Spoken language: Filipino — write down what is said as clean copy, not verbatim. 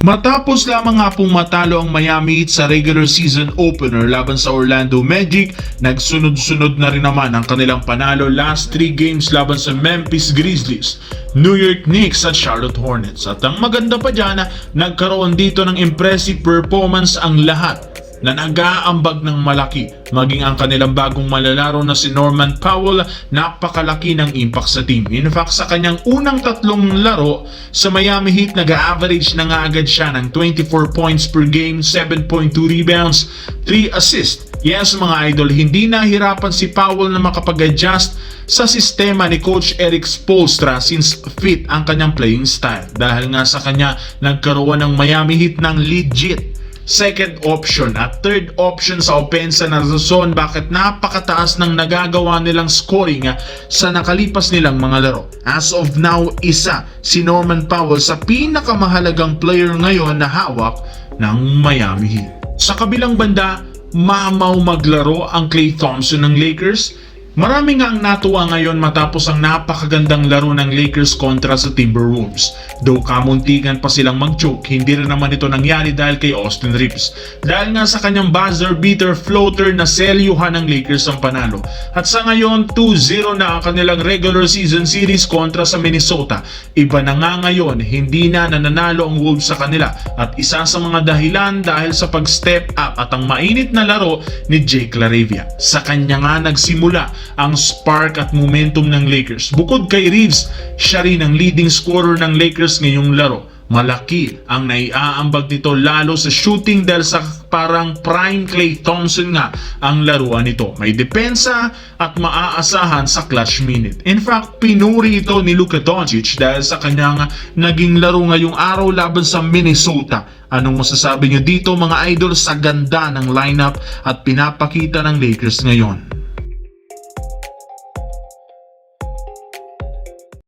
Matapos lamang nga pong matalo ang Miami Heat sa regular season opener laban sa Orlando Magic, nagsunod-sunod na rin naman ang kanilang panalo last 3 games laban sa Memphis Grizzlies, New York Knicks at Charlotte Hornets. At ang maganda pa dyan, nagkaroon dito ng impressive performance ang lahat na nag-aambag ng malaki, maging ang kanilang bagong malalaro na si Norman Powell, napakalaki ng impact sa team. In fact, sa kanyang unang 3 laro sa Miami Heat, nag-average na nga agad siya ng 24 points per game, 7.2 rebounds, 3 assists. Yes mga idol, hindi nahirapan si Powell na makapag-adjust sa sistema ni Coach Erik Spoelstra since fit ang kanyang playing style. Dahil nga sa kanya, nagkaroon ng Miami Heat ng legit second option at third option sa opensa na rason bakit napakataas ng nagagawa nilang scoring sa nakalipas nilang mga laro. As of now, isa si Norman Powell sa pinakamahalagang player ngayon na hawak ng Miami Heat. Sa kabilang banda, mamaw maglaro ang Klay Thompson ng Lakers. Marami nga ang natuwa ngayon matapos ang napakagandang laro ng Lakers kontra sa Timberwolves. Though kamuntikan pa silang mag-choke, hindi rin naman ito nangyari dahil kay Austin Reeves. Dahil nga sa kanyang buzzer beater floater na selyuhan ng Lakers ang panalo. At sa ngayon, 2-0 na ang kanilang regular season series kontra sa Minnesota. Iba na nga ngayon, hindi na nananalo ang Wolves sa kanila. At isa sa mga dahilan dahil sa pag-step up at ang mainit na laro ni Jake LaRavia. Sa kanya nga nagsimula ang spark at momentum ng Lakers. Bukod kay Reeves, siya rin ang leading scorer ng Lakers ngayong laro. Malaki ang naiaambag nito lalo sa shooting dahil sa parang prime Klay Thompson nga ang laruan nito. May depensa at maaasahan sa clutch minute. In fact, pinuri ito ni Luka Doncic dahil sa kanyang naging laro ngayong araw laban sa Minnesota. Anong masasabi nyo dito mga idol sa ganda ng lineup at pinapakita ng Lakers ngayon?